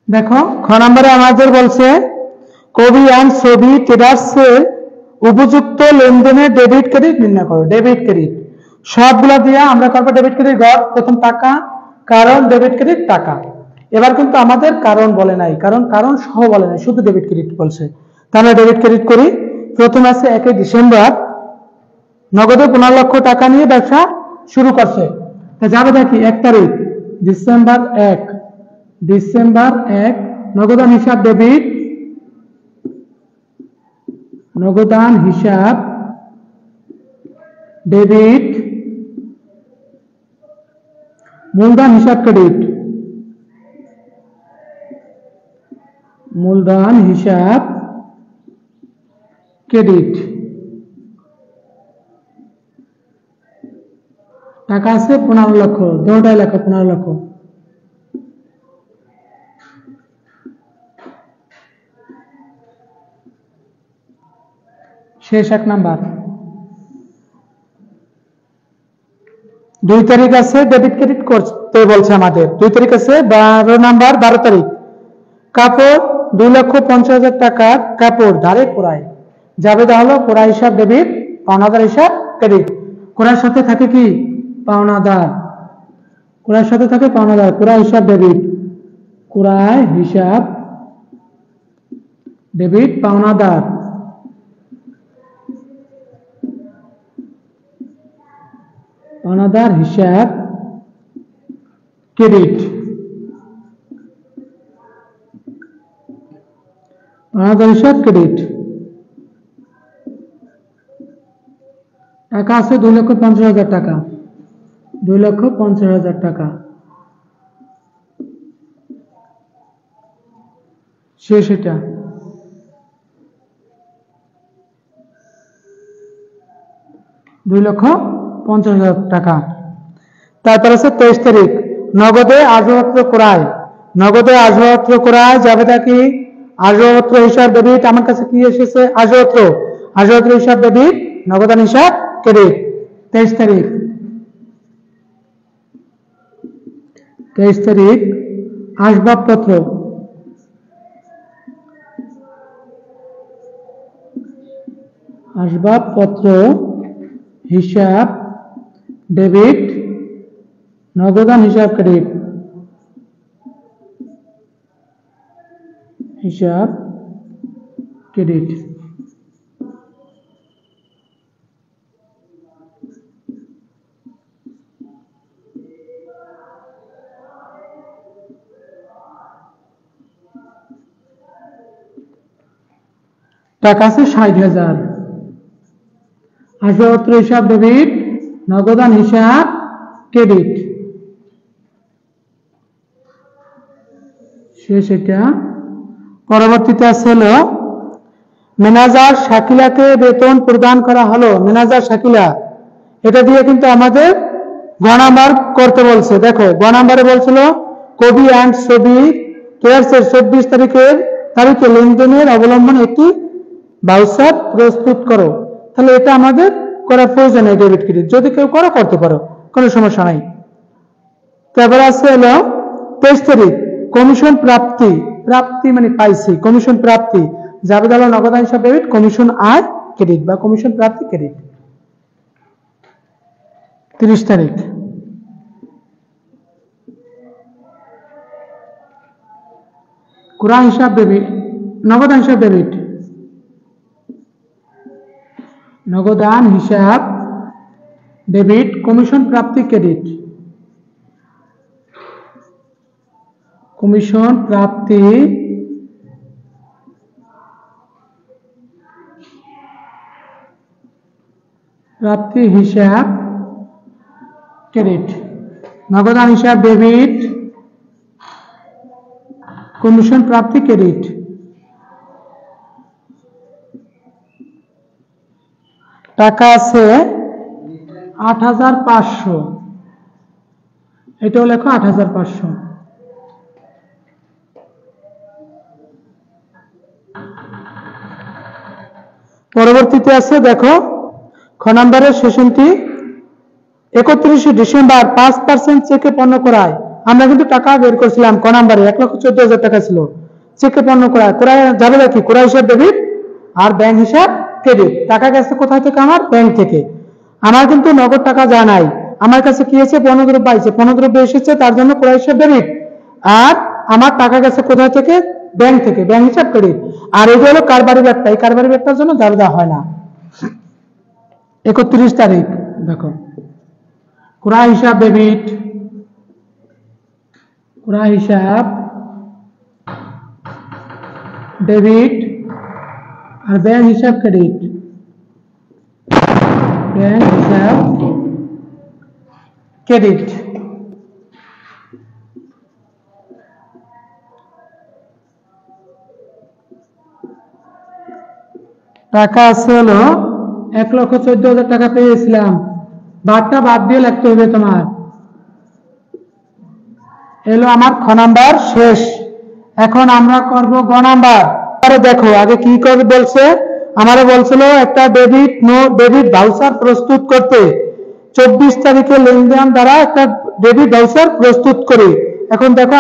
দেখো খ নম্বরে আমাদের বলছে কবি অ্যান্ড ছবি ট্রেডার্সের উপযুক্ত লেনদেনের ডেবিট ক্রেডিট নির্ণয় করো। ডেবিট ক্রেডিট সবগুলো দিয়ে আমরা করবো ডেবিট ক্রেডিট গড়, প্রথম টাকা, কারণ ডেবিট ক্রেডিট টাকা। এবার কিন্তু আমাদের কারণ বলে নাই, কারণ সহ বলে নাই, শুধু ডেবিট ক্রেডিট বলছে। তাহলে ডেবিট ক্রেডিট করি। প্রথম আছে 1 ডিসেম্বর নগদে 15 লক্ষ টাকা নিয়ে ব্যবসা শুরু করছে। যাবে দেখি 1 তারিখ ডিসেম্বর 1 নগদান হিসাব ডেবিট, নগদান হিসাব ডেবিট, মূলধন হিসাব ক্রেডিট, মূলধন হিসাব ক্রেডিট। টাকা আছে 15 লক্ষ, দুটোটাই লেখো 15 লক্ষ। শেষ 1 নাম্বার। 2 তারিখ আছে ডেবিট ক্রেডিট করতে বলছে আমাদের। 2 তারিখ আছে 12 নাম্বার 12 তারিখ কাপড় 2,50,000 টাকার কাপড় ধারে কোরায় যাবে, তাহলে কোরা হিসাব ডেবিট, পাওনাদার হিসাব ক্রেডিট। কোরার সাথে থাকে কি পাওনাদার, কোরার সাথে থাকে পাওনাদার, কোরা হিসাব ডেবিট, কোরায় হিসাব ডেবিট, পাওনাদার, পাওনাদার হিসাব ক্রেডিট, পাওনাদার হিসাব ক্রেডিট। টাকা আছে 2,50,000 টাকা, 2,50,000 টাকা। শেষ এটা। $2,50,000 টাকা। তারপর আছে 23 তারিখ নগদে আসবাবপত্র ক্রয়, নগদে আসবাবপত্র ক্রয় যাবে কি আসবাবপত্র হিসাব ডেবিট। আমার কাছে কি এসেছে আসবাবপত্র, আসবাবপত্র হিসাব ডেবিট, নগদান হিসাব ক্রেডিট। 23 তারিখ, 23 তারিখ আসবাবপত্র, আসবাবপত্র হিসাব ডেবিট, নগদান হিসাব ক্রেডিট, হিসাব ক্রেডিট। টাকা আছে 60,000, আসবাবপত্র হিসাব ডেবিট, নগদান হিসাব ক্রেডিট। শেষ এটা। পরবর্তীতে আছে হলো ম্যানেজার শাকিলাকে বেতন প্রদান করা হলো। ম্যানেজার শাকিলা, এটা দিয়ে কিন্তু আমাদের গ নাম্বার করতে বলছে। দেখো গ নাম্বারে বলছিল কবি অ্যান্ড ছবি ট্রেডার্সের 24 তারিখে লেনদেনের অবলম্বনে একটি ভাউচার প্রস্তুত করো। তাহলে এটা আমাদের করার প্রয়োজন নেই ডেবিট ক্রেডিট, যদি কেউ করো করতে পারো, কোনো সমস্যা নাই। তারপরে আছে হলো 23 তারিখ কমিশন প্রাপ্তি, প্রাপ্তি মানে পাইছি, কমিশন প্রাপ্তি যাবে হলো নগদান হিসাব ডেবিট, কমিশন আয় ক্রেডিট বা কমিশন প্রাপ্তি ক্রেডিট। 30 তারিখ ক্রয় হিসাব ডেবিট, নগদান হিসাব ডেবিট, নগদান হিসাব ডেবিট, কমিশন প্রাপ্তি ক্রেডিট, কমিশন প্রাপ্তি প্রাপ্তি হিসাব ক্রেডিট, নগদান হিসাব ডেবিট, কমিশন প্রাপ্তি ক্রেডিট। টাকা আছে 8,500, এটাও লেখো 8,500। পরবর্তীতে আছে দেখো খ নম্বরের সেশনটি 31 ডিসেম্বর 5% চেকে পণ্য ক্রয়। আমরা কিন্তু টাকা বের করছিলাম ক নাম্বারে 1,14,000 টাকা ছিল। চেকে পণ্য ক্রয় যাবে নাকি ক্রয় হিসাব ডেবিট আর ব্যাংক হিসাব ক্রেডিট। টাকা গেছে কোথায় থেকে? আমার ব্যাংক থেকে। আমার কিন্তু নগদ টাকা যা নাই, আমার কাছে কি আছে? পণ্যদ্রব্য পাইছে, পণ্যদ্রব্য এসেছে, তার জন্য ক্রয় হিসাব ডেবিট। আর আমার টাকা গেছে কোথায় থেকে? ব্যাংক থেকে, ব্যাংক হিসাব ক্রেডিট। আর এটা হলো কারবারি ব্যাপার, এই কারবারি ব্যাপারের জন্য যা দেওয়া হয় না। 31 তারিখ দেখো, ক্রয় হিসাব ডেবিট, ক্রয় হিসাব ডেবিট আর ব্যাংক হিসাব ক্রেডিট, ব্যাংক হিসাব ক্রেডিট। টাকা আছে হলো 1,14,000 টাকা পেয়েছিলাম, বাদটা বাদ দিয়ে লিখতে হবে তোমার। এলো আমার খ নাম্বার শেষ। এখন আমরা করব গ নাম্বার। দেখো আগে কি করে বলছে, আমারে বলছিল একটা ডেবিট ভাউচার প্রস্তুত করতে। 24 তারিখে লেনদেন দ্বারা একটা ডেবিট ভাউচার প্রস্তুত করি। এখন দেখো